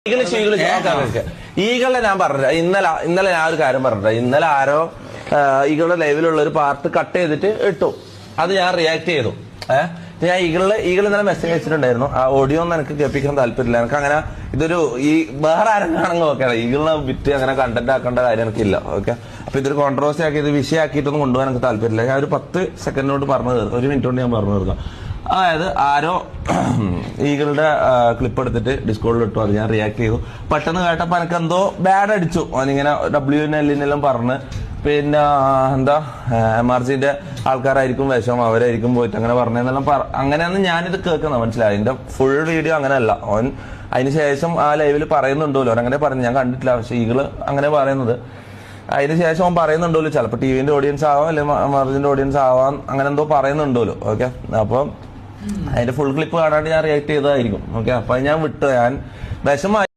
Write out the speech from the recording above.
ഈകളുടെ ഞാൻ പറഞ്ഞ ഇന്നലെ ഞാൻ ഒരു കാര്യം പറഞ്ഞിട്ട് ഇന്നലെ ആരോ ഈകളുടെ ലൈവിലുള്ള ഒരു പാർട്ട് കട്ട് ചെയ്തിട്ട് ഇട്ടു. അത് ഞാൻ റിയാക്ട് ചെയ്തു. ഞാൻ ഈകള് ഇന്നലെ മെസ്സേജ് അയച്ചിട്ടുണ്ടായിരുന്നു. ആ ഓഡിയോ ഒന്നും എനിക്ക് കേൾപ്പിക്കാൻ താല്പര്യമില്ല. എനിക്ക് അങ്ങനെ ഇതൊരു വേറെ ആരെങ്കിലും ഓക്കെ ഈകളെ വിറ്റ് അങ്ങനെ കണ്ടന്റ് ആക്കേണ്ട കാര്യം എനിക്കില്ല. ഓക്കെ, അപ്പൊ ഇതൊരു കോൺട്രവേഴ്സി ആക്കി ഇത് വിഷയമാക്കിയിട്ടൊന്നും കൊണ്ടുപോകാൻ എനിക്ക് താല്പര്യമില്ല. ഞാൻ ഒരു 10 സെക്കൻഡ് കൊണ്ട് പറഞ്ഞു തീർക്കാം, 1 മിനിറ്റ് കൊണ്ട് ഞാൻ പറഞ്ഞു തീർക്കാം. അതായത് ആരോ ഈകളുടെ ക്ലിപ്പ് എടുത്തിട്ട് ഡിസ്കോഡിൽ ഇട്ടു. അത് ഞാൻ റിയാക്ട് ചെയ്തു. പെട്ടെന്ന് കേട്ടപ്പോ എനിക്ക് എന്തോ ബാഡ് അടിച്ചു. അവനിങ്ങനെ WNL പറഞ്ഞ് പിന്നെ എന്താ MRCന്റെ ആൾക്കാരായിരിക്കും വിഷം, അവരായിരിക്കും പോയിട്ട് അങ്ങനെ പറഞ്ഞെന്നെല്ലാം അങ്ങനെയാന്ന് ഞാനിത് കേൾക്കുന്നത്. മനസ്സിലായി. അതിന്റെ ഫുൾ വീഡിയോ അങ്ങനെയല്ല. അവൻ അതിനുശേഷം ആ ലൈവിൽ പറയുന്നുണ്ടല്ലോ, അങ്ങനെ പറഞ്ഞു, ഞാൻ കണ്ടിട്ടില്ല. പക്ഷെ ഈകള് അങ്ങനെ പറയുന്നത് അതിനുശേഷം അവൻ പറയുന്നുണ്ടല്ലോ. ചിലപ്പോൾ ടിവിന്റെ ഓഡിയൻസ് ആവാം, അല്ലെങ്കിൽ MRCന്റെ ഓഡിയൻസ് ആവാം, അങ്ങനെ എന്തോ പറയുന്നുണ്ടല്ലോ. ഓക്കെ, അപ്പം അതിന്റെ ഫുൾ ക്ലിപ്പ് കാണാണ്ട് ഞാൻ റിയാക്ട് ചെയ്തതായിരിക്കും. ഓക്കെ, അപ്പൊ ഞാൻ വിട്ടു. ഞാൻ വിഷമായി.